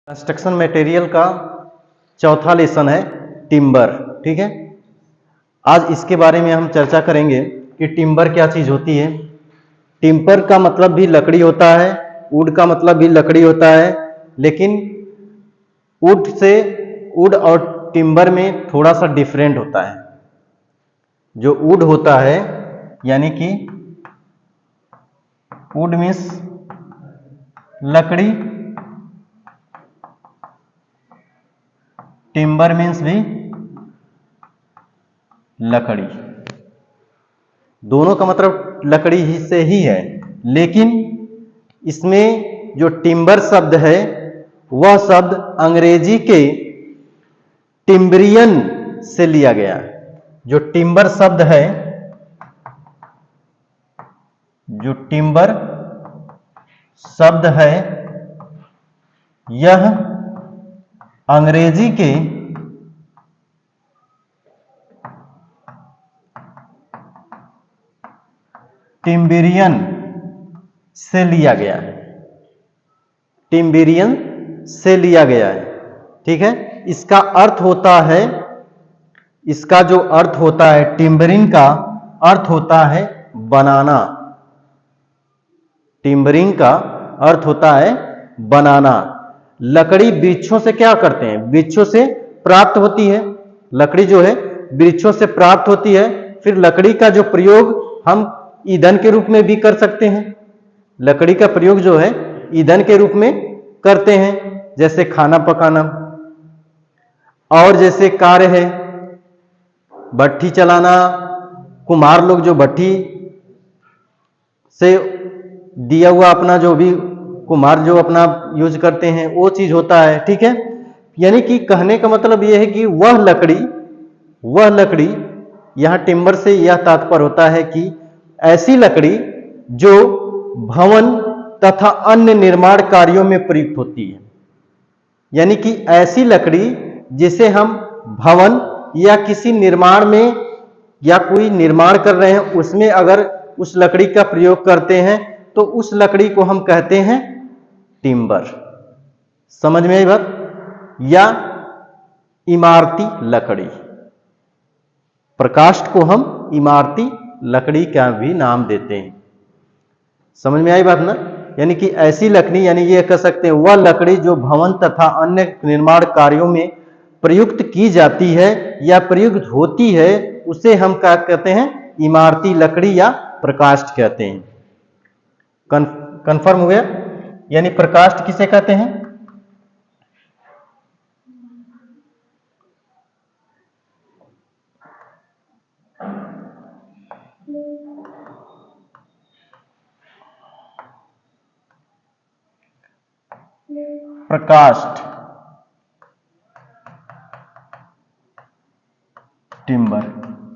Construction material का चौथा lesson है टिम्बर। ठीक है, आज इसके बारे में हम चर्चा करेंगे कि टिम्बर क्या चीज होती है। टिम्बर का मतलब भी लकड़ी होता है, वुड का मतलब भी लकड़ी होता है, लेकिन वुड और टिम्बर में थोड़ा सा डिफरेंट होता है। जो वुड होता है यानी कि वुड मीन्स लकड़ी, टिम्बर मीन्स भी लकड़ी, दोनों का मतलब लकड़ी ही से ही है। लेकिन इसमें जो टिम्बर शब्द है वह शब्द अंग्रेजी के टिम्बरियन से लिया गया है। जो टिम्बर शब्द है, जो टिम्बर शब्द है यह अंग्रेजी के टिम्बरियन से लिया गया है, टिम्बरियन से लिया गया है। ठीक है, इसका अर्थ होता है, इसका जो अर्थ होता है टिम्बरिंग का अर्थ होता है बनाना। टिम्बरिंग का अर्थ होता है बनाना। लकड़ी वृक्षों से क्या करते हैं, वृक्षों से प्राप्त होती है। लकड़ी जो है वृक्षों से प्राप्त होती है। फिर लकड़ी का जो प्रयोग हम ईंधन के रूप में भी कर सकते हैं। लकड़ी का प्रयोग जो है ईंधन के रूप में करते हैं, जैसे खाना पकाना, और जैसे कार्य है भट्ठी चलाना। कुम्हार लोग जो भट्ठी से दिया हुआ अपना जो भी कुम्हार जो अपना यूज करते हैं वो चीज होता है। ठीक है, यानी कि कहने का मतलब यह है कि वह लकड़ी यहां टिम्बर से यह तात्पर्य होता है कि ऐसी लकड़ी जो भवन तथा अन्य निर्माण कार्यों में प्रयुक्त होती है। यानी कि ऐसी लकड़ी जिसे हम भवन या किसी निर्माण में या कोई निर्माण कर रहे हैं उसमें अगर उस लकड़ी का प्रयोग करते हैं तो उस लकड़ी को हम कहते हैं टिम्बर। समझ में आई बात? या इमारती लकड़ी, प्रकाष्ठ को हम इमारती लकड़ी का भी नाम देते हैं। समझ में आई बात ना? यानी कि ऐसी लकड़ी, यानी ये कह सकते हैं वह लकड़ी जो भवन तथा अन्य निर्माण कार्यों में प्रयुक्त की जाती है या प्रयुक्त होती है, उसे हम क्या कहते हैं, इमारती लकड़ी या प्रकाष्ठ कहते हैं। कंफर्म हो गया? यानी प्रकाष्ठ किसे कहते हैं? प्रकाष्ठ, टिम्बर।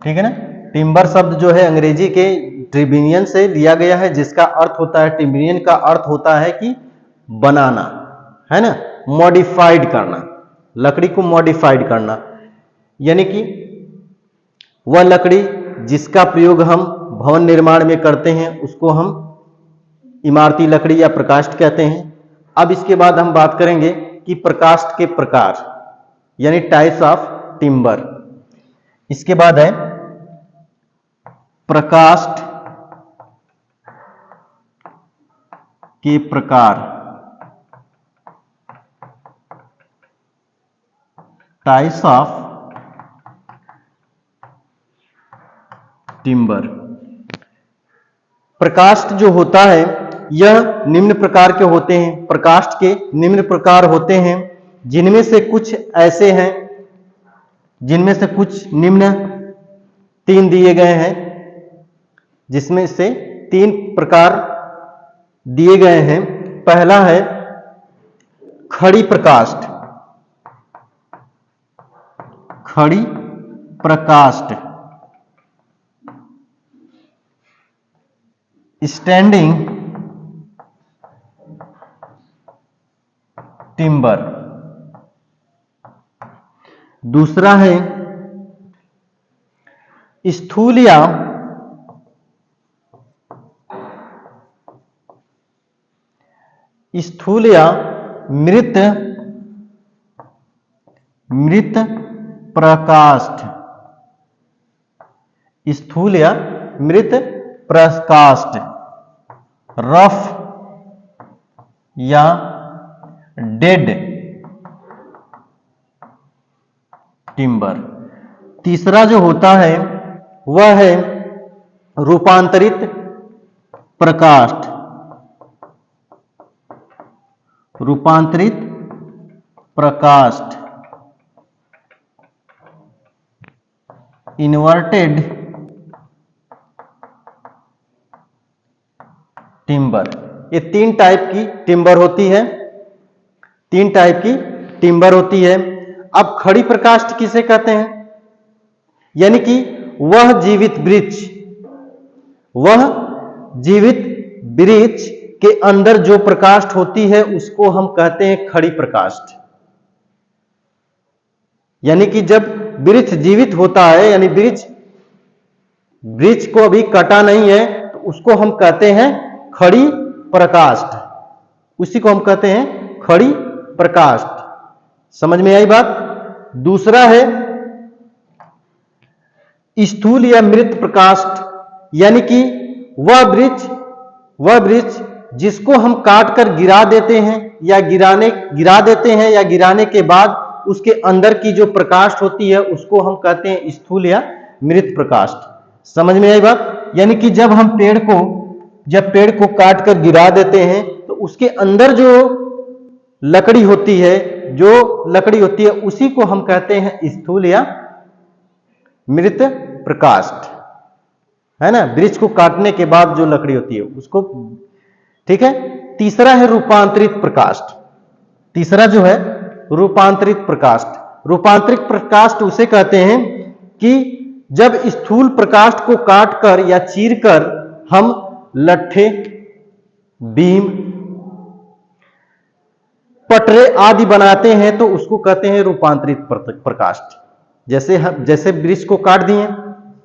ठीक है ना? टिम्बर शब्द जो है अंग्रेजी के टिम्बरियन से लिया गया है, जिसका अर्थ होता है, टिम्बरियन का अर्थ होता है कि बनाना, है ना, मॉडिफाइड करना, लकड़ी को मॉडिफाइड करना। यानी कि वह लकड़ी जिसका प्रयोग हम भवन निर्माण में करते हैं उसको हम इमारती लकड़ी या प्रकाष्ठ कहते हैं। अब इसके बाद हम बात करेंगे कि प्रकाष्ठ के प्रकार, यानी टाइप्स ऑफ टिम्बर। इसके बाद है प्रकाष्ठ के प्रकार, टाइप्स ऑफ टिम्बर। प्रकाष्ठ जो होता है यह निम्न प्रकार के होते हैं। प्रकाष्ठ के निम्न प्रकार होते हैं, जिनमें से कुछ ऐसे हैं, जिनमें से कुछ निम्न 3 दिए गए हैं, जिसमें से 3 प्रकार दिए गए हैं। पहला है खड़ी प्रकाष्ठ, खड़ी प्रकाष्ठ, स्टैंडिंग टिम्बर। दूसरा है स्थूल या मृत मृत प्रकाष्ठ, स्थूल या मृत प्रकाष्ठ, रफ या डेड टिम्बर। तीसरा जो होता है वह है रूपांतरित प्रकाष्ठ, रूपांतरित प्रकाष्ठ, इन्वर्टेड टिम्बर। ये तीन टाइप की टिम्बर होती है, तीन टाइप की टिम्बर होती है। अब खड़ी प्रकाष्ठ किसे कहते हैं? यानी कि वह जीवित वृक्ष, वह जीवित वृक्ष के अंदर जो प्रकाष्ठ होती है उसको हम कहते हैं खड़ी प्रकाष्ठ। यानी कि जब वृक्ष जीवित होता है, यानी वृक्ष को अभी कटा नहीं है, तो उसको हम कहते हैं खड़ी प्रकाष्ठ, उसी को हम कहते हैं खड़ी प्रकाष्ठ। समझ में आई बात? दूसरा है स्थूल या मृत प्रकाष्ठ, यानी कि वह वृक्ष जिसको हम काट कर गिरा देते हैं या गिराने के बाद उसके अंदर की जो प्रकाष्ठ होती है उसको हम कहते हैं स्थूल या मृत प्रकाष्ठ। समझ में आई बात? यानी कि जब पेड़ को काट कर गिरा देते हैं तो उसके अंदर जो लकड़ी होती है उसी को हम कहते हैं स्थूल या मृत प्रकाष्ठ, है ना? वृक्ष को काटने के बाद जो लकड़ी होती है उसको, ठीक है। तीसरा है रूपांतरित प्रकाष्ठ। तीसरा जो है रूपांतरित प्रकाष्ठ। रूपांतरित प्रकाष्ठ उसे कहते हैं कि जब स्थूल प्रकाष्ठ को काटकर या चीरकर हम लट्ठे, बीम, पटरे आदि बनाते हैं तो उसको कहते हैं रूपांतरित प्रकाष्ठ। जैसे वृक्ष को काट दिए,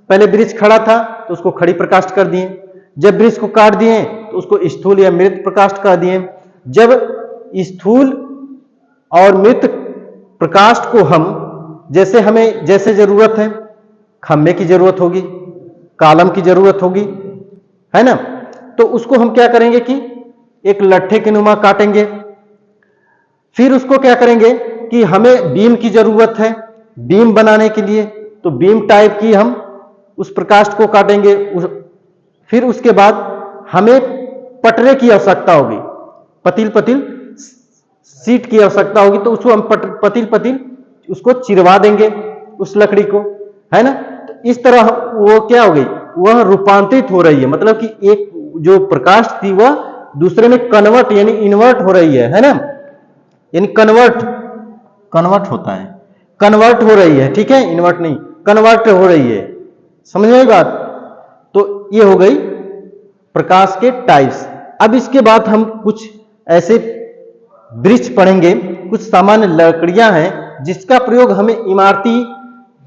पहले वृक्ष खड़ा था तो उसको खड़ी प्रकाष्ठ कर दिए, जब वृक्ष को काट दिए तो उसको स्थूल या मृत प्रकाष्ठ कर दिए। जब स्थूल और मृत प्रकाष्ठ को हम हमें जैसे जरूरत है, खंभे की जरूरत होगी, कॉलम की जरूरत होगी, है ना, तो उसको हम क्या करेंगे कि एक लट्ठे के नुमा काटेंगे। फिर उसको क्या करेंगे कि हमें बीम की जरूरत है, बीम बनाने के लिए, तो बीम टाइप की हम उस प्रकाष्ठ को काटेंगे। फिर उसके बाद हमें पटरे की आवश्यकता होगी, पतील सीट की आवश्यकता होगी, तो उसको हम पतील उसको चिरवा देंगे उस लकड़ी को, है ना। तो इस तरह वो क्या हो गई, वह रूपांतरित हो रही है, मतलब कि एक जो प्रकाष्ठ थी वह दूसरे में कन्वर्ट यानी इन्वर्ट हो रही है ना, यानी कन्वर्ट होता है, कन्वर्ट हो रही है, ठीक है, इन्वर्ट नहीं, कन्वर्ट हो रही है। समझ में आई बात? तो ये हो गई प्रकाश के टाइप्स। अब इसके बाद हम कुछ ऐसे वृक्ष पढ़ेंगे, कुछ सामान्य लकड़ियां हैं जिसका प्रयोग हमें इमारती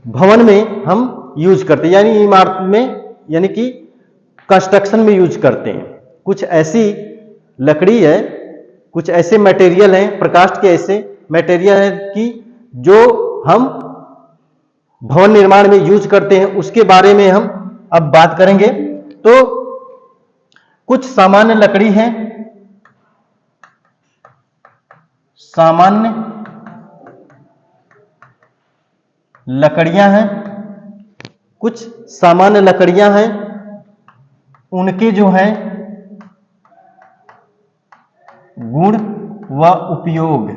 भवन में हम यूज करते हैं, यानी इमारत में, यानी कि कंस्ट्रक्शन में यूज करते हैं। कुछ ऐसी लकड़ी है, कुछ ऐसे मटेरियल हैं, प्रकाष्ठ के ऐसे मटेरियल हैं कि जो हम भवन निर्माण में यूज करते हैं, उसके बारे में हम अब बात करेंगे। तो कुछ सामान्य लकड़ी हैं, सामान्य लकड़ियां हैं, कुछ सामान्य लकड़ियां हैं, उनके जो है गुण व उपयोग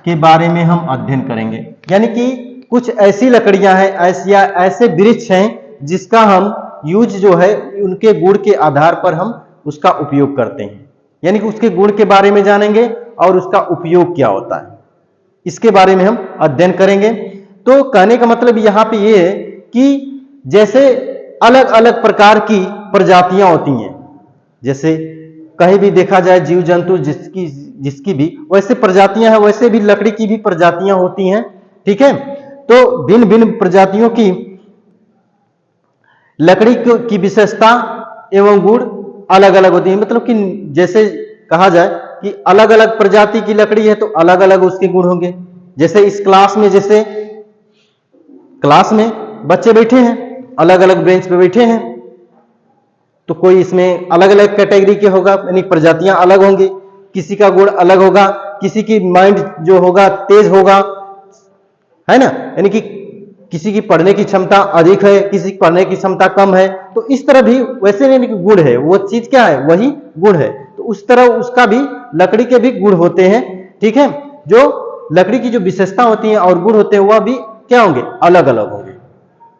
के बारे में हम अध्ययन करेंगे। यानी कि कुछ ऐसी लकड़ियां हैं, ऐसे वृक्ष हैं जिसका हम यूज जो है उनके गुण के आधार पर हम उसका उपयोग करते हैं, यानी कि उसके गुण के बारे में जानेंगे और उसका उपयोग क्या होता है, इसके बारे में हम अध्ययन करेंगे। तो कहने का मतलब यहां पे ये है कि जैसे अलग अलग प्रकार की प्रजातियां होती हैं, जैसे कहीं भी देखा जाए जीव जंतु जिसकी भी वैसे प्रजातियां हैं, वैसे भी लकड़ी की भी प्रजातियां होती हैं, ठीक है। तो भिन्न भिन्न प्रजातियों की लकड़ी की विशेषता एवं गुण अलग अलग होती है। मतलब कि जैसे कहा जाए कि अलग अलग प्रजाति की लकड़ी है तो अलग अलग उसके गुण होंगे। जैसे इस क्लास में, जैसे क्लास में बच्चे बैठे हैं, अलग अलग बेंच पे बैठे हैं, तो कोई इसमें अलग अलग कैटेगरी के होगा, यानी प्रजातियां अलग होंगी, किसी का गुण अलग होगा, किसी की माइंड जो होगा तेज होगा, है ना, यानी कि किसी की पढ़ने की क्षमता अधिक है, किसी की पढ़ने की क्षमता कम है। तो इस तरह भी वैसे नहीं कि गुण है, वो चीज क्या है, वही गुण है। तो उस तरह उसका भी, लकड़ी के भी गुण होते हैं, ठीक है। जो लकड़ी की जो विशेषता होती है और गुण होते हैं वह भी क्या होंगे, अलग अलग होंगे।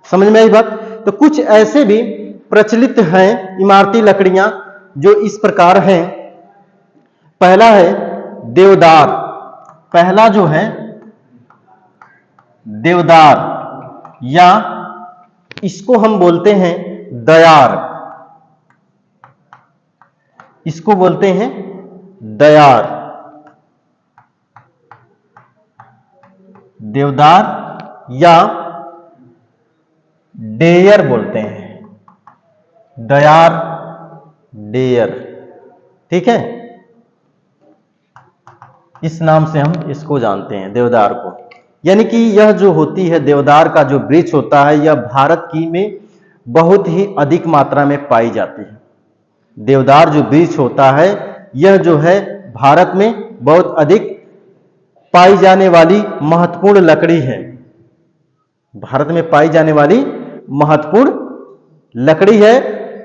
समझ में आई बात। तो कुछ ऐसे भी प्रचलित हैं इमारती लकड़ियां जो इस प्रकार हैं। पहला है देवदार। पहला जो है देवदार, या इसको हम बोलते हैं दयार, इसको बोलते हैं दयार, देवदार या डेयर बोलते हैं, दयार, डेयर, ठीक है। इस नाम से हम इसको जानते हैं, देवदार को। यानी कि यह जो होती है देवदार का जो वृक्ष होता है, यह भारत की में बहुत ही अधिक मात्रा में पाई जाती है। देवदार जो वृक्ष होता है, यह जो है भारत में बहुत अधिक पाई जाने वाली महत्वपूर्ण लकड़ी है। भारत में पाई जाने वाली महत्वपूर्ण लकड़ी है।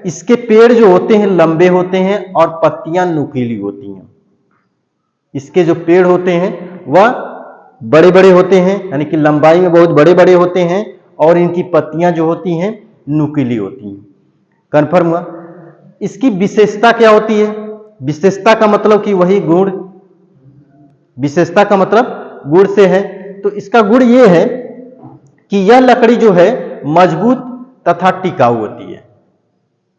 इसके पेड़ जो होते हैं लंबे होते हैं और पत्तियां नुकीली होती हैं। इसके जो पेड़ होते हैं वह बड़े बड़े होते हैं, यानी कि लंबाई में बहुत बड़े बड़े होते हैं, और इनकी पत्तियां जो होती हैं नुकीली होती हैं। कंफर्म हुआ। इसकी विशेषता क्या होती है? विशेषता का मतलब कि वही गुण, विशेषता का मतलब गुण से है। तो इसका गुण यह है कि यह लकड़ी जो है मजबूत तथा टिकाऊ होती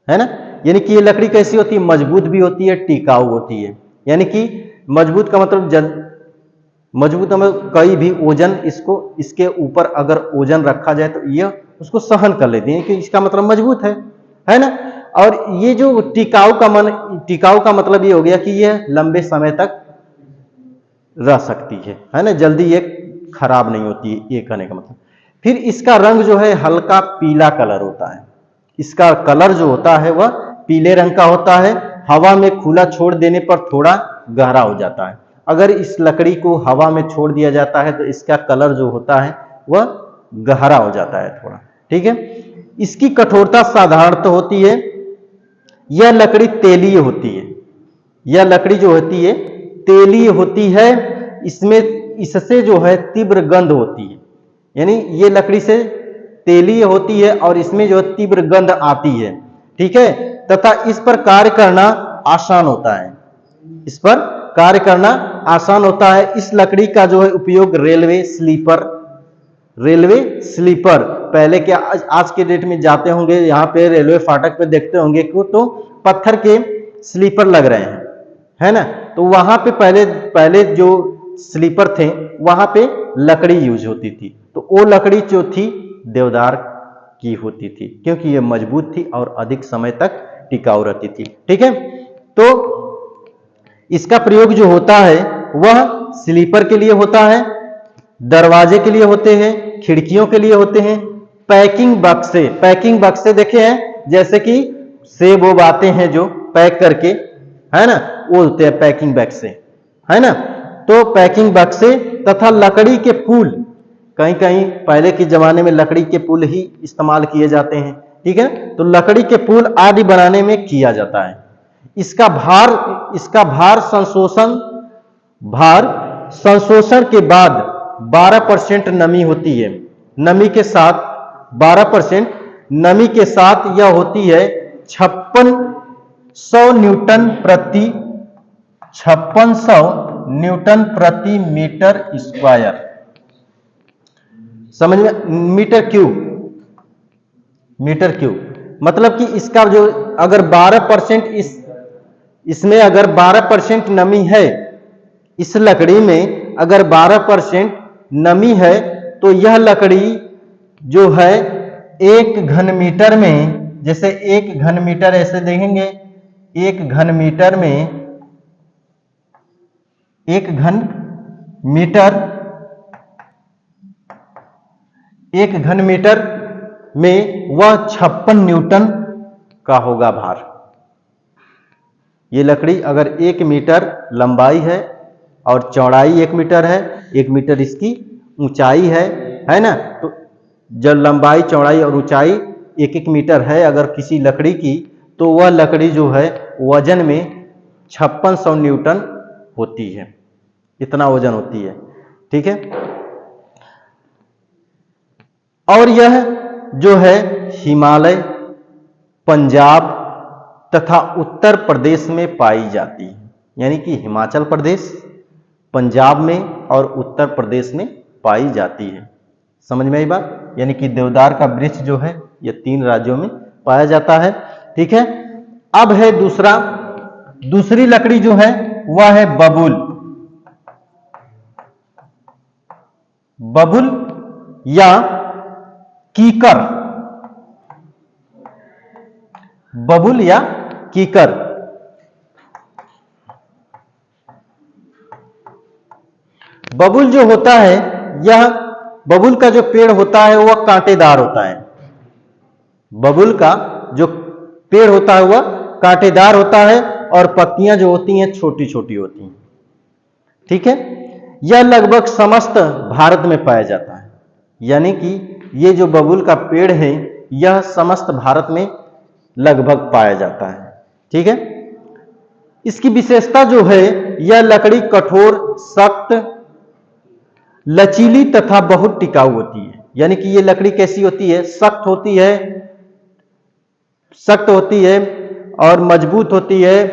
है ना। यानी कि ये लकड़ी कैसी होती है, मजबूत भी होती है, टिकाऊ होती है। यानी कि मजबूत का मतलब मजबूत में कई भी ओजन, इसको इसके ऊपर अगर ओजन रखा जाए तो यह उसको सहन कर लेती है, कि इसका मतलब मजबूत है ना। और ये जो टिकाऊ का मतलब ये हो गया कि यह लंबे समय तक रह सकती है ना, जल्दी ये खराब नहीं होती है, ये कहने का मतलब। फिर इसका रंग जो है हल्का पीला कलर होता है। इसका कलर जो होता है वह पीले रंग का होता है। हवा में खुला छोड़ देने पर थोड़ा गहरा हो जाता है। अगर इस लकड़ी को हवा में छोड़ दिया जाता है तो इसका कलर जो होता है वह गहरा हो जाता है थोड़ा, ठीक है। इसकी कठोरता साधारण तो होती है। यह लकड़ी तेलीय होती है। यह लकड़ी जो होती है तेलीय होती है। इससे जो है तीव्र गंध होती है, यानी ये लकड़ी से तेलीय होती है और इसमें जो तीव्र गंध आती है, ठीक है। तथा इस पर कार्य करना आसान होता है। इस पर कार्य करना आसान होता है। इस लकड़ी का जो है उपयोग रेलवे स्लीपर पहले क्या, आज के डेट में जाते होंगे यहाँ पे रेलवे फाटक पे देखते होंगे को तो पत्थर के स्लीपर लग रहे हैं, है ना। तो वहां पे पहले जो स्लीपर थे वहां पे लकड़ी यूज होती थी। तो वो लकड़ी जो थी देवदार की होती थी, क्योंकि ये मजबूत थी और अधिक समय तक टिकाऊ रहती थी, ठीक है। तो इसका प्रयोग जो होता है वह स्लीपर के लिए होता है, दरवाजे के लिए होते हैं, खिड़कियों के लिए होते हैं, पैकिंग बक्से देखे हैं, जैसे कि सेब वो आते हैं जो पैक करके, है ना, वो होते हैं पैकिंग बक्से, है ना। तो पैकिंग बक्से तथा लकड़ी के पुल, कहीं कहीं पहले के जमाने में लकड़ी के पुल ही इस्तेमाल किए जाते हैं, ठीक है। तो लकड़ी के पुल आदि बनाने में किया जाता है। इसका भार संशोषण के बाद 12% नमी होती है। नमी के साथ 12% नमी के साथ यह होती है 5600 न्यूटन प्रति मीटर स्क्वायर। समझ में, मीटर क्यूब मतलब कि इसका जो अगर 12% इसमें अगर 12% नमी है, इस लकड़ी में अगर 12% नमी है, तो यह लकड़ी जो है 1 घन मीटर में, जैसे 1 घन मीटर ऐसे देखेंगे, 1 घन मीटर में एक घन मीटर, एक घन मीटर में वह 56 न्यूटन का होगा भार। ये लकड़ी अगर 1 मीटर लंबाई है और चौड़ाई 1 मीटर है, 1 मीटर इसकी ऊंचाई है ना, तो जब लंबाई चौड़ाई और ऊंचाई 1-1 मीटर है अगर किसी लकड़ी की, तो वह लकड़ी जो है वजन में 5600 न्यूटन होती है, इतना वजन होती है। ठीक है, और यह जो है हिमालय, पंजाब तथा उत्तर प्रदेश में पाई जाती है। यानी कि हिमाचल प्रदेश, पंजाब में और उत्तर प्रदेश में पाई जाती है। समझ में आई बात? यानी कि देवदार का वृक्ष जो है यह 3 राज्यों में पाया जाता है। ठीक है, अब है दूसरी लकड़ी जो है वह है बबूल। बबूल या कीकर, बबूल या कीकर। बबूल जो होता है, यह बबूल का जो पेड़ होता है वह कांटेदार होता है। बबूल का जो पेड़ होता है वह कांटेदार होता है और पत्तियां जो होती हैं छोटी छोटी होती हैं। ठीक है, यह लगभग समस्त भारत में पाया जाता है। यानी कि ये जो बबूल का पेड़ है यह समस्त भारत में लगभग पाया जाता है। ठीक है, इसकी विशेषता जो है, यह लकड़ी कठोर, सख्त, लचीली तथा बहुत टिकाऊ होती है। यानी कि ये लकड़ी कैसी होती है? सख्त होती है, सख्त होती है और मजबूत होती है,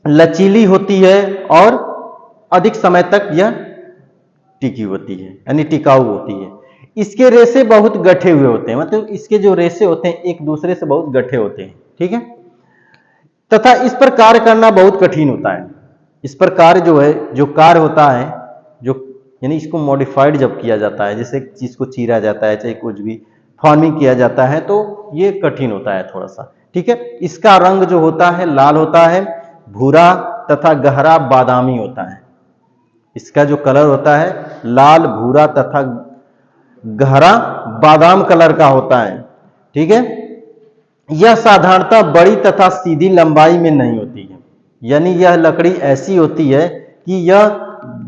लचीली होती है और अधिक समय तक यह टिकी होती है, यानी टिकाऊ होती है। इसके रेशे बहुत गठे हुए होते हैं, मतलब इसके जो रेशे होते हैं एक दूसरे से बहुत गठे होते हैं। ठीक है, तथा इस पर कार्य करना बहुत कठिन होता है। इस पर कार्य जो है, जो कार्य होता है, जो यानी इसको मॉडिफाइड जब किया जाता है, जैसे चीज को चीरा जाता है, चाहे कुछ भी फार्मिंग किया जाता है, तो ये कठिन होता है थोड़ा सा। ठीक है, इसका रंग जो होता है लाल होता है, भूरा तथा गहरा बादामी होता है। इसका जो कलर होता है लाल, भूरा तथा गहरा बादाम कलर का होता है। ठीक है, यह साधारणतः बड़ी तथा सीधी लंबाई में नहीं होती है। यानी यह लकड़ी ऐसी होती है कि यह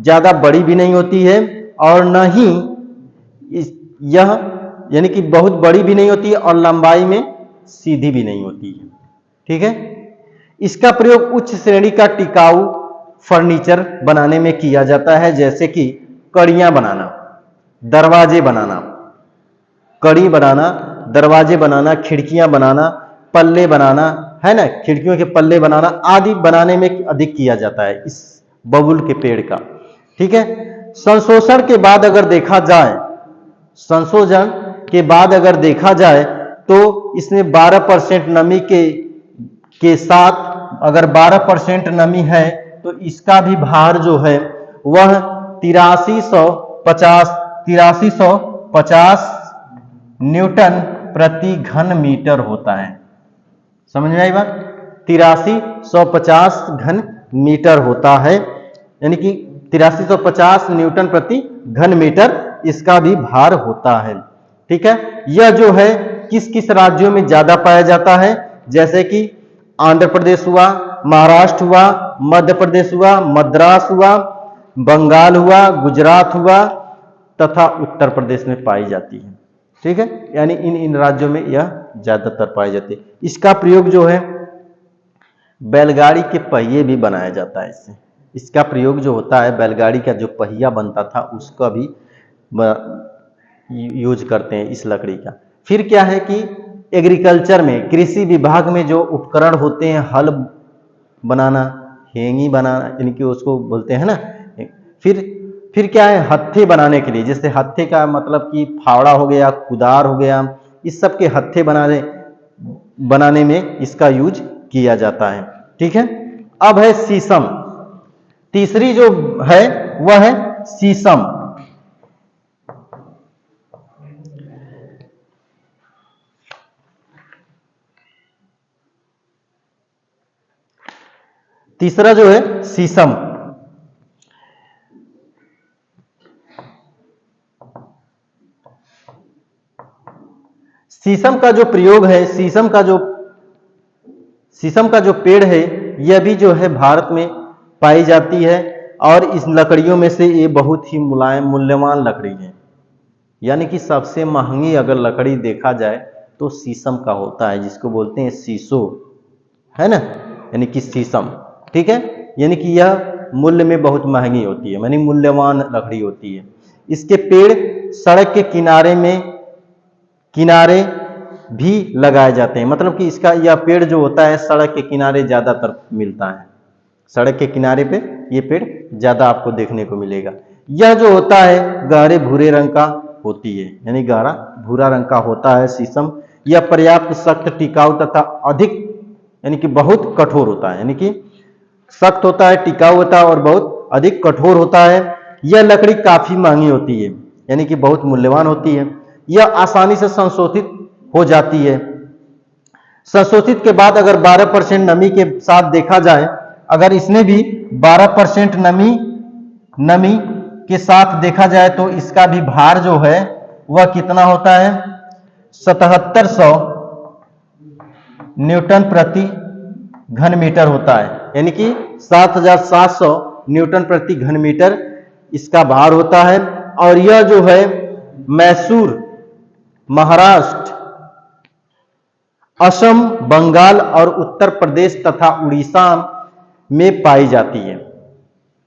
ज्यादा बड़ी भी नहीं होती है और न ही यह यानी कि बहुत बड़ी भी नहीं होती है और लंबाई में सीधी भी नहीं होती है। ठीक है, इसका प्रयोग उच्च श्रेणी का टिकाऊ फर्नीचर बनाने में किया जाता है, जैसे कि कड़ियां बनाना, दरवाजे बनाना, कड़ी बनाना, दरवाजे बनाना, खिड़कियां बनाना, पल्ले बनाना, है ना, खिड़कियों के पल्ले बनाना आदि बनाने में अधिक किया जाता है इस बबूल के पेड़ का। ठीक है, संशोधन के बाद अगर देखा जाए, संशोधन के बाद अगर देखा जाए तो इसमें 12% नमी के साथ, अगर 12% नमी है तो इसका भी भार जो है वह 8350 न्यूटन प्रति घन मीटर होता है। समझ में आई बात? 8350 घन मीटर होता है, यानी कि 8350 न्यूटन प्रति घन मीटर इसका भी भार होता है। ठीक है, यह जो है किस किस राज्यों में ज्यादा पाया जाता है? जैसे कि आंध्र प्रदेश हुआ, महाराष्ट्र हुआ, मध्य प्रदेश हुआ, मद्रास हुआ, बंगाल हुआ, गुजरात हुआ तथा उत्तर प्रदेश में पाई जाती है। ठीक है, यानी इन राज्यों में यह ज्यादातर पाई जाती है। इसका प्रयोग जो है बैलगाड़ी के पहिए भी बनाया जाता है इससे। इसका प्रयोग जो होता है, बैलगाड़ी का जो पहिया बनता था उसका भी यूज करते हैं इस लकड़ी का। फिर क्या है कि एग्रीकल्चर में, कृषि विभाग में जो उपकरण होते हैं, हल बनाना, हेंगी बनाना, यानी कि उसको बोलते हैं ना। फिर क्या है, हत्थे बनाने के लिए, जैसे हत्थे का मतलब कि फावड़ा हो गया, कुदार हो गया, इस सब के हत्थे बनाने में इसका यूज किया जाता है। ठीक है, अब है शीशम। तीसरी जो है वह है शीशम। तीसरा जो है शीशम, शीशम का जो प्रयोग है, शीशम का जो पेड़ है, यह भी जो है भारत में पाई जाती है और इस लकड़ियों में से ये बहुत ही मुलायम मूल्यवान लकड़ी है। यानी कि सबसे महंगी अगर लकड़ी देखा जाए तो शीशम का होता है, जिसको बोलते हैं शीशो, है ना, यानी कि शीशम। ठीक है, यानी कि यह मूल्य में बहुत महंगी होती है, यानी मूल्यवान लकड़ी होती है। इसके पेड़ सड़क के किनारे भी लगाए जाते हैं, मतलब कि इसका यह पेड़ जो होता है सड़क के किनारे ज्यादातर मिलता है। सड़क के किनारे पे ये पेड़ ज्यादा आपको देखने को मिलेगा। यह जो होता है गहरे भूरे रंग का होती है, यानी गहरा भूरा रंग का होता है शीशम। यह पर्याप्त सख्त, टिकाऊ तथा अधिक, यानी कि बहुत कठोर होता है, यानी कि सख्त होता है, टिकाऊ होता है और बहुत अधिक कठोर होता है। यह लकड़ी काफी महंगी होती है, यानी कि बहुत मूल्यवान होती है। यह आसानी से संशोधित हो जाती है। संशोधित के बाद अगर 12% नमी के साथ देखा जाए, अगर इसमें भी 12% नमी के साथ देखा जाए तो इसका भी भार जो है वह कितना होता है, 7700 न्यूटन प्रति घन मीटर होता है, यानी कि 7700 न्यूटन प्रति घन मीटर इसका भार होता है। और यह जो है मैसूर, महाराष्ट्र, असम, बंगाल और उत्तर प्रदेश तथा उड़ीसा में पाई जाती है।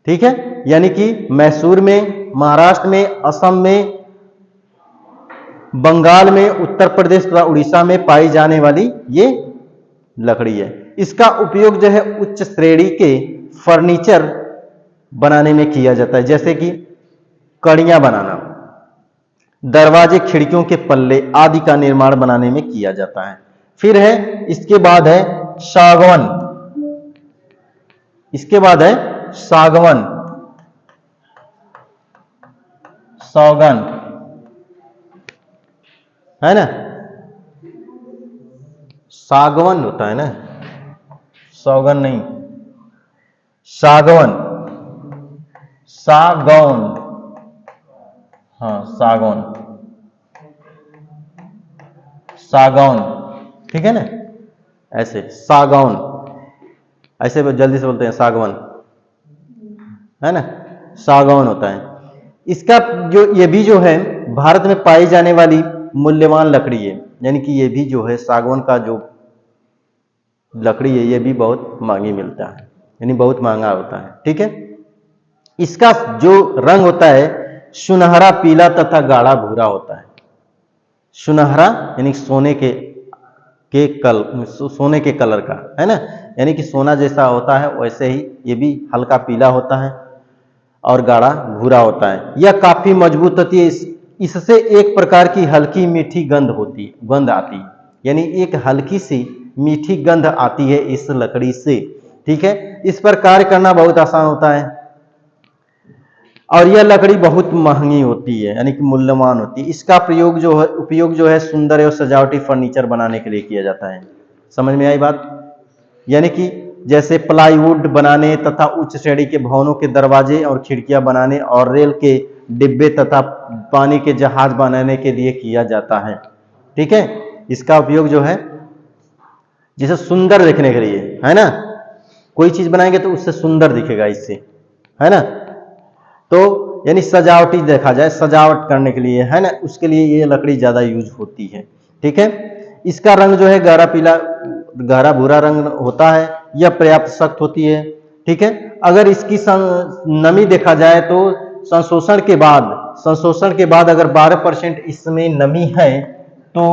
ठीक है, यानी कि मैसूर में, महाराष्ट्र में, असम में, बंगाल में, उत्तर प्रदेश तथा उड़ीसा में पाई जाने वाली ये लकड़ी है। इसका उपयोग जो है उच्च श्रेणी के फर्नीचर बनाने में किया जाता है, जैसे कि कड़ियां बनाना, दरवाजे, खिड़कियों के पल्ले आदि का निर्माण बनाने में किया जाता है। फिर है, इसके बाद है सागवन। इसके बाद है सागवन, सौगन, है ना, सागवन होता है ना, सौगन नहीं, सागवन, सागौन, हाँ सागौन, सागौन, ठीक है ना, ऐसे सागौन, ऐसे जल्दी से बोलते हैं सागवन, है ना, सागौन होता है। इसका जो ये भी जो है भारत में पाई जाने वाली मूल्यवान लकड़ी है, यानी कि ये भी जो है सागौन का जो लकड़ी है ये भी बहुत महंगी मिलता है, यानी बहुत महंगा होता है। ठीक है, इसका जो रंग होता है सुनहरा पीला तथा गाढ़ा भूरा होता है। सुनहरा यानी सोने के कलर का, है ना, यानी कि सोना जैसा होता है वैसे ही ये भी हल्का पीला होता है और गाढ़ा भूरा होता है। यह काफी मजबूत होती है। इससे एक प्रकार की हल्की मीठी गंध आती है, यानी एक हल्की सी मीठी गंध आती है इस लकड़ी से। ठीक है, इस पर कार्य करना बहुत आसान होता है और यह लकड़ी बहुत महंगी होती है, यानी कि मूल्यवान होती है। इसका उपयोग जो है सुंदर एवं सजावटी फर्नीचर बनाने के लिए किया जाता है। समझ में आई बात? यानी कि जैसे प्लाईवुड बनाने तथा उच्च श्रेणी के भवनों के दरवाजे और खिड़कियां बनाने और रेल के डिब्बे तथा पानी के जहाज बनाने के लिए किया जाता है। ठीक है, इसका उपयोग जो है जिसे सुंदर दिखने के लिए, है ना, कोई चीज बनाएंगे तो उससे सुंदर दिखेगा इससे, है ना, तो यानी सजावटी देखा जाए, सजावट करने के लिए, है ना, उसके लिए ये लकड़ी ज्यादा यूज होती है। ठीक है, इसका रंग जो है गहरा पीला, गहरा भूरा रंग होता है। यह पर्याप्त सख्त होती है। ठीक है, अगर इसकी नमी देखा जाए तो संशोषण के बाद अगर 12% इसमें नमी है, तो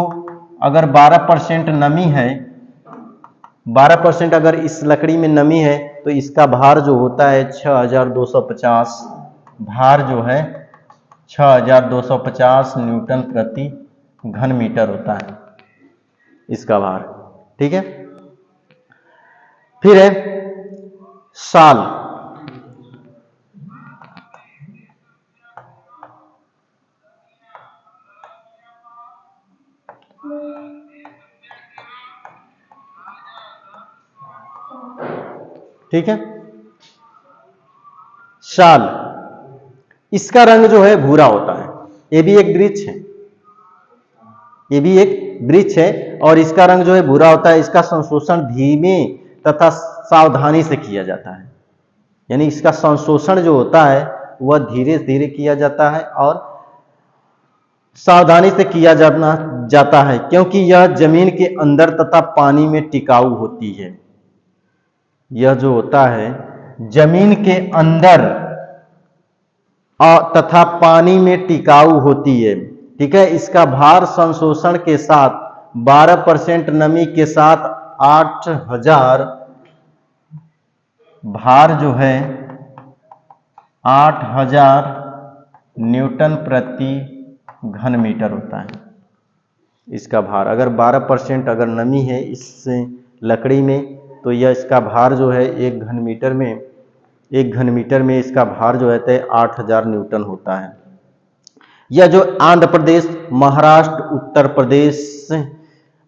अगर 12% नमी है, 12% अगर इस लकड़ी में नमी है तो इसका भार जो होता है 6250, भार जो है 6250 न्यूटन प्रति घन मीटर होता है इसका भार। ठीक है, फिर है साल। ठीक है, शाल, इसका रंग जो है भूरा होता है। ये भी एक वृक्ष है, ये भी एक वृक्ष है और इसका रंग जो है भूरा होता है, इसका संशोषण धीमे तथा सावधानी से किया जाता है। यानी इसका संशोषण जो होता है वह धीरे धीरे किया जाता है और सावधानी से किया जाता है, क्योंकि यह जमीन के अंदर तथा पानी में टिकाऊ होती है। यह जो होता है जमीन के अंदर तथा पानी में टिकाऊ होती है। ठीक है, इसका भार संशोषण के साथ 12% नमी के साथ 8000 भार जो है 8000 न्यूटन प्रति घन मीटर होता है। इसका भार अगर 12% अगर नमी है इस लकड़ी में, तो यह इसका भार जो है 1 घन मीटर में इसका भार जो है 8000 न्यूटन होता है। यह जो आंध्र प्रदेश, महाराष्ट्र, उत्तर प्रदेश,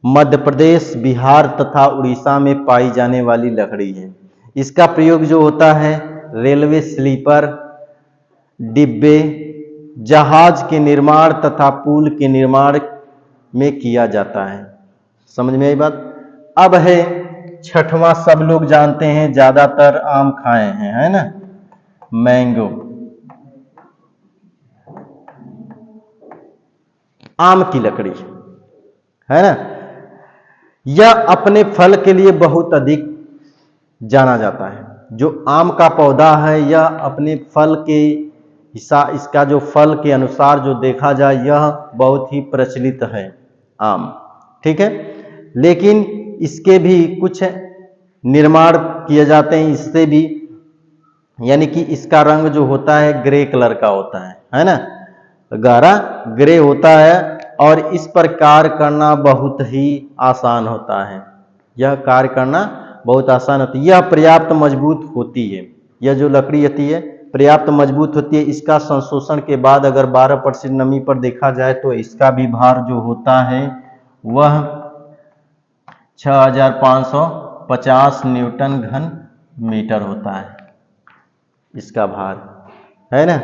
मध्य प्रदेश, बिहार तथा उड़ीसा में पाई जाने वाली लकड़ी है। इसका प्रयोग जो होता है रेलवे स्लीपर, डिब्बे, जहाज के निर्माण तथा पुल के निर्माण में किया जाता है। समझ में आई बात। अब है छठवां, सब लोग जानते हैं, ज्यादातर आम खाए हैं, है ना, मैंगो। आम की लकड़ी है ना, यह अपने फल के लिए बहुत अधिक जाना जाता है। जो आम का पौधा है यह अपने फल के इसका जो फल के अनुसार जो देखा जाए यह बहुत ही प्रचलित है आम। ठीक है, लेकिन इसके भी कुछ निर्माण किए जाते हैं इससे भी, यानी कि इसका रंग जो होता है ग्रे कलर का होता है ना, गहरा ग्रे होता है और इस पर कार्य करना बहुत ही आसान होता है। यह कार्य करना बहुत आसान होती है। यह पर्याप्त मजबूत होती है। यह जो लकड़ी होती है पर्याप्त मजबूत होती है। इसका संशोषण के बाद अगर 12% नमी पर देखा जाए तो इसका भी भार जो होता है वह 6550 न्यूटन घन मीटर होता है। इसका भार है ना,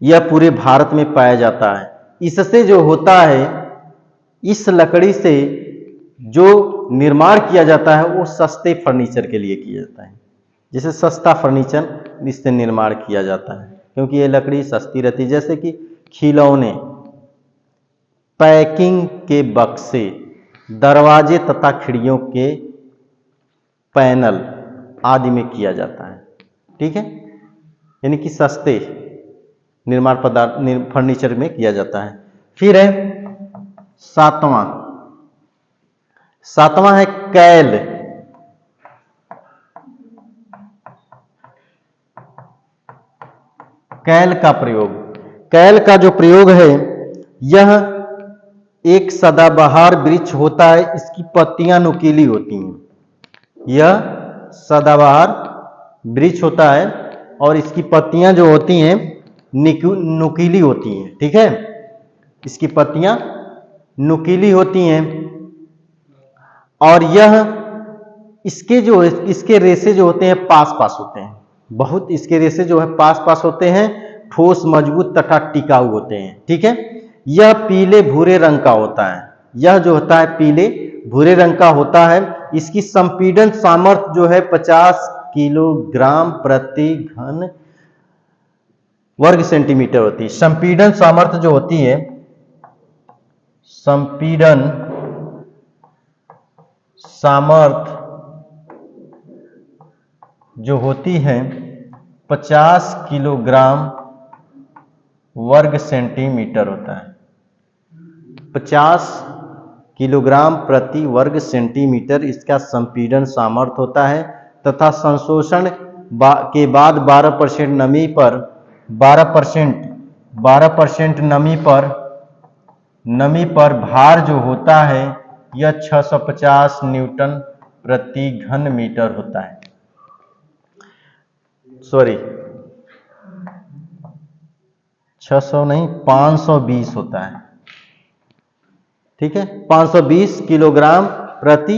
यह पूरे भारत में पाया जाता है। इससे जो होता है, इस लकड़ी से जो निर्माण किया जाता है वो सस्ते फर्नीचर के लिए किया जाता है। जैसे सस्ता फर्नीचर इससे निर्माण किया जाता है क्योंकि ये लकड़ी सस्ती रहती है। जैसे कि खिलौने, पैकिंग के बक्से, दरवाजे तथा खिड़कियों के पैनल आदि में किया जाता है। ठीक है, यानी कि सस्ते निर्माण पदार्थ फर्नीचर में किया जाता है। फिर है सातवां है कैल। कैल का प्रयोग, कैल का जो प्रयोग है यह एक सदाबहार वृक्ष होता है। इसकी पत्तियां नुकीली होती हैं। यह सदाबहार वृक्ष होता है और इसकी पत्तियां जो होती हैं नुकीली होती हैं। ठीक है, इसकी पत्तियां नुकीली होती हैं और यह इसके रेशे जो होते हैं पास पास होते हैं। बहुत इसके रेशे जो है पास पास होते हैं, ठोस, मजबूत तथा टिकाऊ होते हैं। ठीक है, यह पीले भूरे रंग का होता है। यह जो होता है पीले भूरे रंग का होता है। इसकी संपीड़न सामर्थ्य जो है 50 किलोग्राम प्रति घन वर्ग सेंटीमीटर होती है। संपीड़न सामर्थ्य जो होती है, संपीड़न सामर्थ्य जो होती है 50 किलोग्राम वर्ग सेंटीमीटर होता है। 50 किलोग्राम प्रति वर्ग सेंटीमीटर इसका संपीड़न सामर्थ्य होता है तथा संशोषण के बाद 12% नमी पर 12% नमी पर भार जो होता है यह 650 न्यूटन प्रति घन मीटर होता है। सॉरी, 600 नहीं, 520 होता है। ठीक है, 520 किलोग्राम प्रति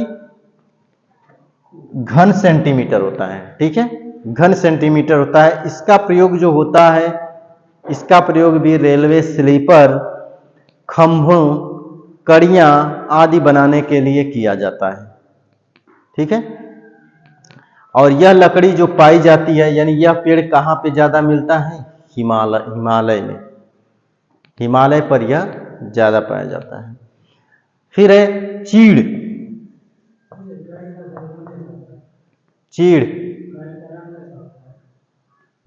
घन सेंटीमीटर होता है। ठीक है, घन सेंटीमीटर होता है। इसका प्रयोग जो होता है, इसका प्रयोग भी रेलवे स्लीपर, खंभों कड़ियां आदि बनाने के लिए किया जाता है। ठीक है, और यह लकड़ी जो पाई जाती है, यानी यह पेड़ कहाँ पे ज्यादा मिलता है? हिमालय में, हिमालय पर यह ज्यादा पाया जाता है। फिर है चीड़। चीड़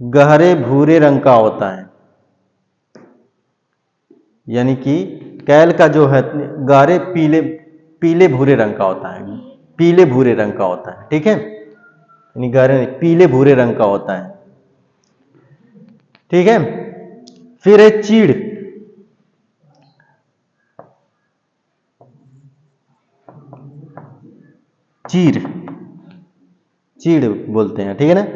गहरे भूरे रंग का होता है, यानी कि कैल का जो है गहरे पीले पीले भूरे रंग का होता है, पीले भूरे रंग का होता है। ठीक है, यानी गहरे पीले भूरे रंग का होता है। ठीक है, फिर है चीड़। चीड़ चीड़ बोलते हैं। ठीक है ना,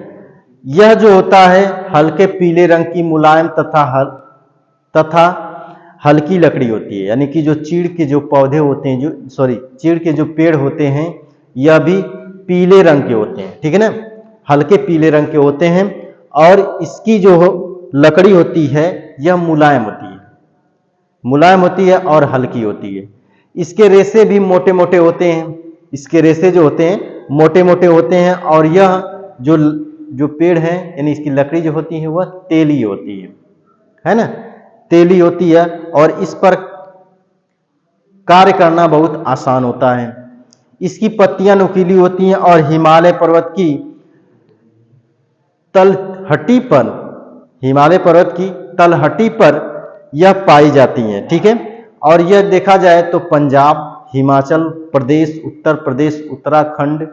यह जो होता है हल्के पीले रंग की मुलायम तथा हल्की लकड़ी होती है, यानी कि जो चीड़ के जो पौधे होते हैं, चीड़ के जो पेड़ होते हैं, यह भी पीले रंग के होते हैं। ठीक है ना, हल्के पीले रंग के होते हैं, और इसकी जो लकड़ी होती है यह मुलायम होती है, मुलायम होती है और हल्की होती है। इसके रेशे भी मोटे मोटे होते हैं, इसके रेशे जो होते हैं मोटे मोटे होते हैं, और यह जो पेड़ है, यानी इसकी लकड़ी जो होती है वह तेली होती है ना, तेली होती है, और इस पर कार्य करना बहुत आसान होता है। इसकी पत्तियां नुकीली होती हैं और हिमालय पर्वत की तलहटी पर, हिमालय पर्वत की तलहटी पर यह पाई जाती हैं। ठीक है, और यह देखा जाए तो पंजाब, हिमाचल प्रदेश, उत्तर प्रदेश, उत्तराखंड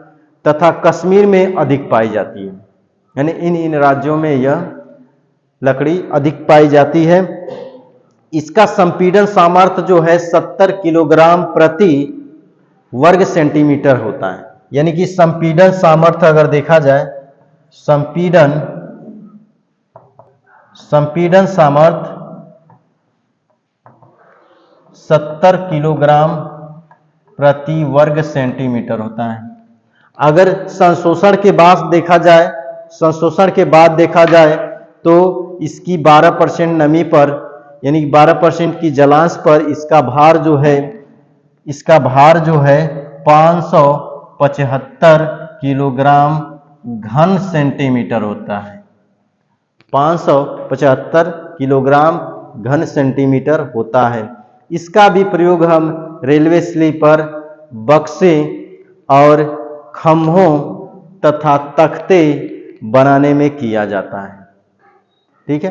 तथा कश्मीर में अधिक पाई जाती है, यानी इन राज्यों में यह लकड़ी अधिक पाई जाती है। इसका संपीड़न सामर्थ्य जो है 70 किलोग्राम प्रति वर्ग सेंटीमीटर होता है, यानी कि संपीड़न सामर्थ्य अगर देखा जाए, संपीड़न सामर्थ्य 70 किलोग्राम प्रति वर्ग सेंटीमीटर होता है। अगर संशोषण के बाद देखा जाए तो इसकी 12% नमी पर, यानी 12% की जलांश पर इसका भार जो है 575 किलोग्राम घन सेंटीमीटर होता है। 575 किलोग्राम घन सेंटीमीटर होता है। इसका भी प्रयोग हम रेलवे स्लीपर, बक्से और खंभों तथा तख्ते बनाने में किया जाता है। ठीक है,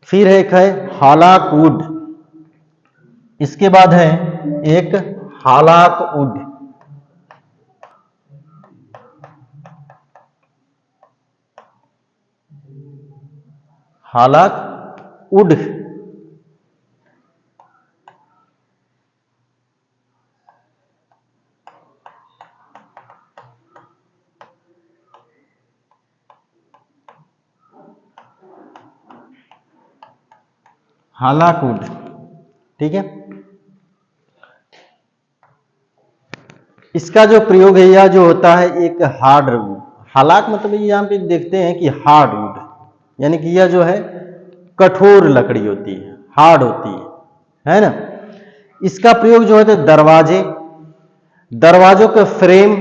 फिर एक है हालाक वुड। इसके बाद है एक hollock wood. Hollock wood hollock wood. ठीक है, इसका जो प्रयोग है यह जो होता है एक हार्ड वुड, हालाक मतलब यहाँ पे देखते हैं कि हार्ड वुड, यानी कि यह जो है कठोर लकड़ी होती है, हार्ड होती है ना। इसका प्रयोग जो है तो दरवाजों के फ्रेम,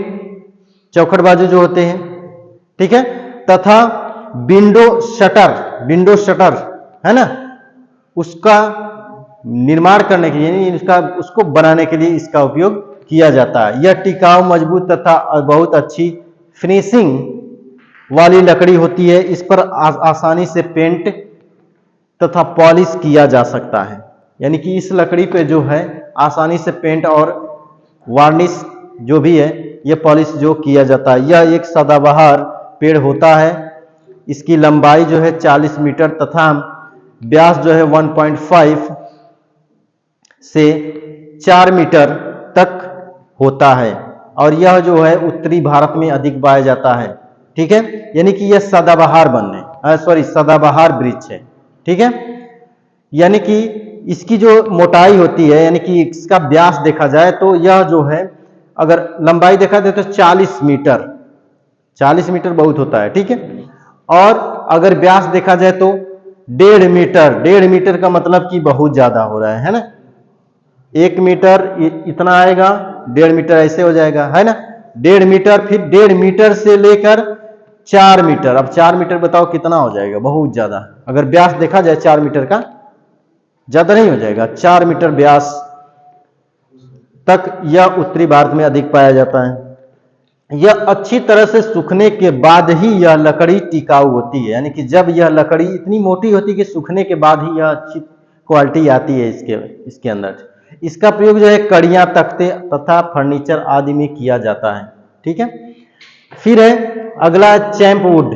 चौखट बाजू जो होते हैं, ठीक है, तथा विंडो शटर है ना, उसका निर्माण करने के लिए, उसको बनाने के लिए इसका उपयोग किया जाता है। यह टिकाऊ, मजबूत तथा बहुत अच्छी फिनिशिंग वाली लकड़ी होती है। इस पर आसानी से पेंट तथा पॉलिश किया जा सकता है, यानी कि इस लकड़ी पे जो है आसानी से पेंट और वार्निश जो भी है यह पॉलिश जो किया जाता है। यह एक सदाबहार पेड़ होता है। इसकी लंबाई जो है 40 मीटर तथा व्यास जो है 1.5 से 4 मीटर तक होता है, और यह जो है उत्तरी भारत में अधिक पाया जाता है। ठीक है, यानी कि यह सदाबहार वृक्ष है। ठीक है, यानी कि इसकी जो मोटाई होती है, यानी कि इसका व्यास देखा जाए तो यह जो है, अगर लंबाई देखा जाए तो 40 मीटर बहुत होता है। ठीक है, और अगर व्यास देखा जाए तो 1.5 मीटर, 1.5 मीटर का मतलब कि बहुत ज्यादा हो रहा है ना। 1 मीटर इतना आएगा, 1.5 मीटर ऐसे हो जाएगा, है ना। 1.5 मीटर, फिर 1.5 मीटर से लेकर 4 मीटर। अब 4 मीटर बताओ कितना हो जाएगा, बहुत ज्यादा। अगर व्यास देखा जाए 4 मीटर का, ज्यादा नहीं हो जाएगा। 4 मीटर व्यास तक यह उत्तरी भारत में अधिक पाया जाता है। यह अच्छी तरह से सूखने के बाद ही यह लकड़ी टिकाऊ होती है, यानी कि जब यह लकड़ी इतनी मोटी होती है कि सूखने के बाद ही यह अच्छी क्वालिटी आती है इसके अंदर। इसका प्रयोग जो है कड़ियां, तख्ते तथा फर्नीचर आदि में किया जाता है। ठीक है। फिर है अगला चैंप वुड।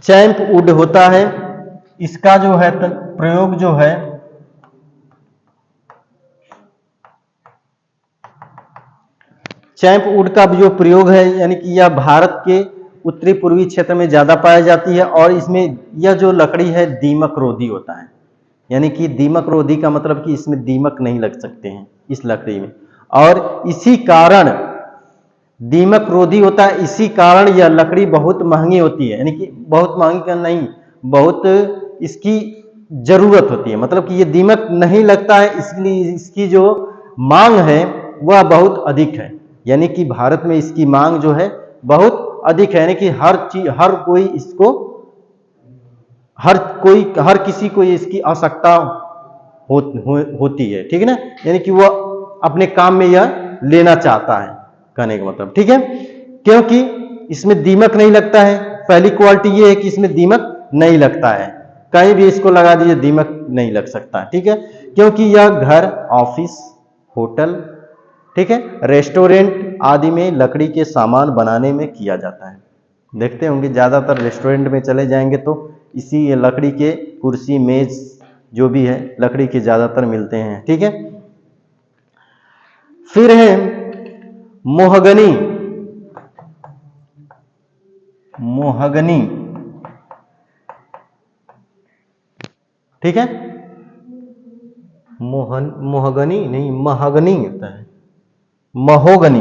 चैंप वुड होता है, इसका जो है प्रयोग जो है चैंप वुड का जो प्रयोग है, यानी कि यह भारत के उत्तरी पूर्वी क्षेत्र में ज्यादा पाई जाती है, और इसमें यह जो लकड़ी है दीमक रोधी होता है। यानी कि दीमक रोधी का मतलब कि इसमें दीमक नहीं लग सकते हैं इस लकड़ी में, और इसी कारण दीमक रोधी होता है। इसी कारण यह लकड़ी बहुत महंगी होती है, यानी कि बहुत महंगी का नहीं, बहुत इसकी जरूरत होती है, मतलब कि ये दीमक नहीं लगता है, इसलिए इसकी जो मांग है वह बहुत अधिक है। यानी कि भारत में इसकी मांग जो है बहुत अधिक है, यानी कि हर किसी को इसकी आवश्यकता होती है। ठीक है ना, यानी कि वह अपने काम में यह लेना चाहता है, कहने का मतलब। ठीक है, क्योंकि इसमें दीमक नहीं लगता है। पहली क्वालिटी यह है कि इसमें दीमक नहीं लगता है, कहीं भी इसको लगा दीजिए दीमक नहीं लग सकता। ठीक है, क्योंकि यह घर, ऑफिस, होटल, ठीक है, रेस्टोरेंट आदि में लकड़ी के सामान बनाने में किया जाता है। देखते होंगे ज्यादातर रेस्टोरेंट में चले जाएंगे तो इसी लकड़ी के कुर्सी, मेज जो भी है लकड़ी के ज्यादातर मिलते हैं। ठीक है। फिर है मोहगनी। ठीक है, मोहगनी नहीं, महगनी होता है, महोगनी,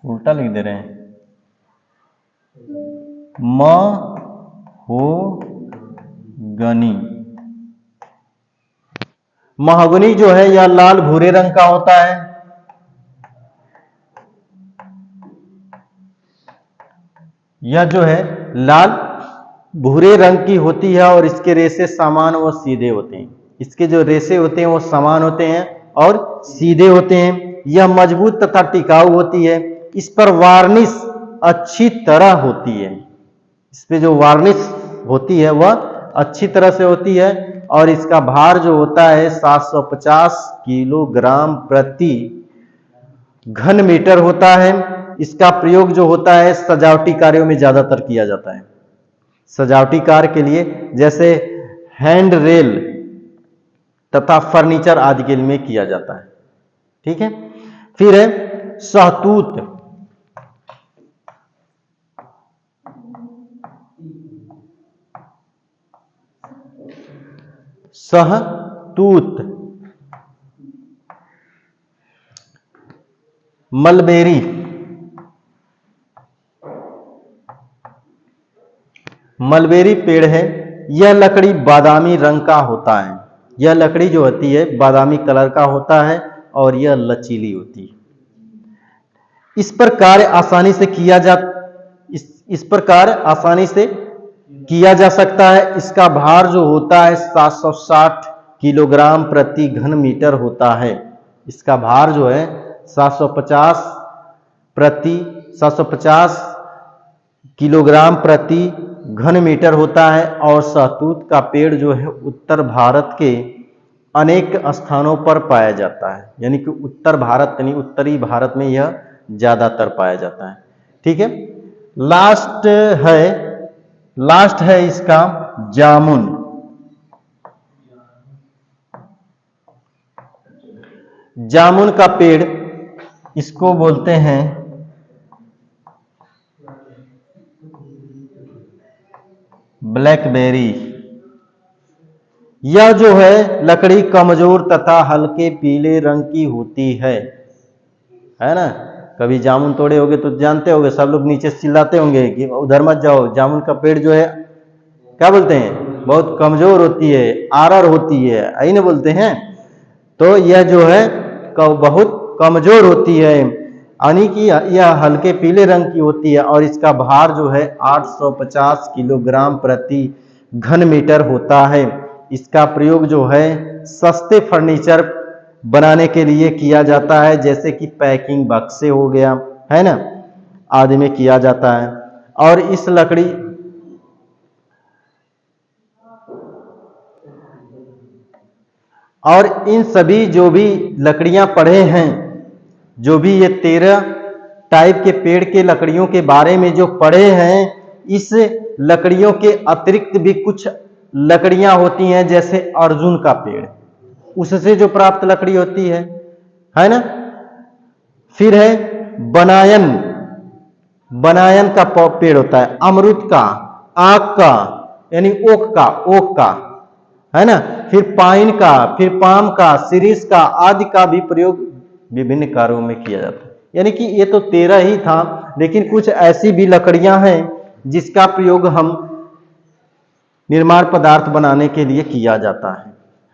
उल्टा लिख दे रहे हैं, महोगनी। महोगनी जो है यह लाल भूरे रंग का होता है। यह जो है लाल भूरे रंग की होती है, और इसके रेशे समान व सीधे होते हैं। इसके जो रेशे होते हैं वो समान होते हैं और सीधे होते हैं। यह मजबूत तथा टिकाऊ होती है। इस पर वार्निश अच्छी तरह होती है। इस पे जो वार्निश होती है वह अच्छी तरह से होती है, और इसका भार जो होता है 750 किलोग्राम प्रति घन मीटर होता है। इसका प्रयोग जो होता है सजावटी कार्यों में ज्यादातर किया जाता है। सजावटी कार्य के लिए, जैसे हैंड रेल तथा फर्नीचर आदि के लिए किया जाता है। ठीक है। फिर है सहतूत। सहतूत, मलबेरी, मलबेरी पेड़ है। यह लकड़ी बादामी रंग का होता है। यह लकड़ी जो होती है बादामी कलर का होता है, और यह लचीली होती है। इस पर कार्य आसानी से किया जा सकता है। इसका भार जो होता है 760 किलोग्राम प्रति घन मीटर होता है। इसका भार जो है 750 किलोग्राम प्रति घन मीटर होता है। और सहतूत का पेड़ जो है उत्तर भारत के अनेक स्थानों पर पाया जाता है, यानी कि उत्तर भारत यानी उत्तरी भारत में यह ज्यादातर पाया जाता है। ठीक है। लास्ट है इसका जामुन। जामुन का पेड़, इसको बोलते हैं ब्लैकबेरी। यह जो है लकड़ी कमजोर तथा हल्के पीले रंग की होती है ना। कभी जामुन तोड़े होगे तो जानते होगे, सब लोग नीचे से चिल्लाते होंगे कि उधर मत जाओ, जामुन का पेड़ जो है क्या बोलते हैं, बहुत कमजोर होती है, आरर होती है, यही ना बोलते हैं। तो यह जो है बहुत कमजोर होती है, यानी कि यह हल्के पीले रंग की होती है और इसका भार जो है 850 किलोग्राम प्रति घन मीटर होता है। इसका प्रयोग जो है सस्ते फर्नीचर बनाने के लिए किया जाता है, जैसे कि पैकिंग बक्से हो गया, है ना, आदि में किया जाता है। और इस लकड़ी और इन सभी जो भी लकड़ियां पढ़े हैं, जो भी ये 13 टाइप के पेड़ के लकड़ियों के बारे में जो पढ़े हैं, इस लकड़ियों के अतिरिक्त भी कुछ लकड़ियां होती हैं, जैसे अर्जुन का पेड़, उससे जो प्राप्त लकड़ी होती है ना। फिर है बनायन, बनायन का पेड़ होता है, अमरूद का, आक का यानी ओक का, है ना। फिर पाइन का, फिर पाम का, सीरीज का आदि का भी प्रयोग विभिन्न कार्यों में किया जाता है। यानी कि ये तो 13 ही था, लेकिन कुछ ऐसी भी लकड़ियां हैं जिसका प्रयोग हम निर्माण पदार्थ बनाने के लिए किया जाता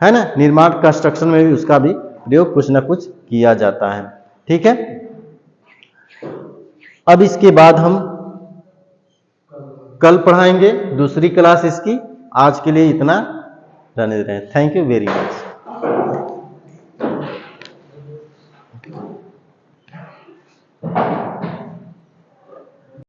है ना। निर्माण कंस्ट्रक्शन में भी उसका भी प्रयोग कुछ ना कुछ किया जाता है। ठीक है, अब इसके बाद हम कल पढ़ाएंगे दूसरी क्लास इसकी। आज के लिए इतना रहने दे रहे हैं। Thank you very much.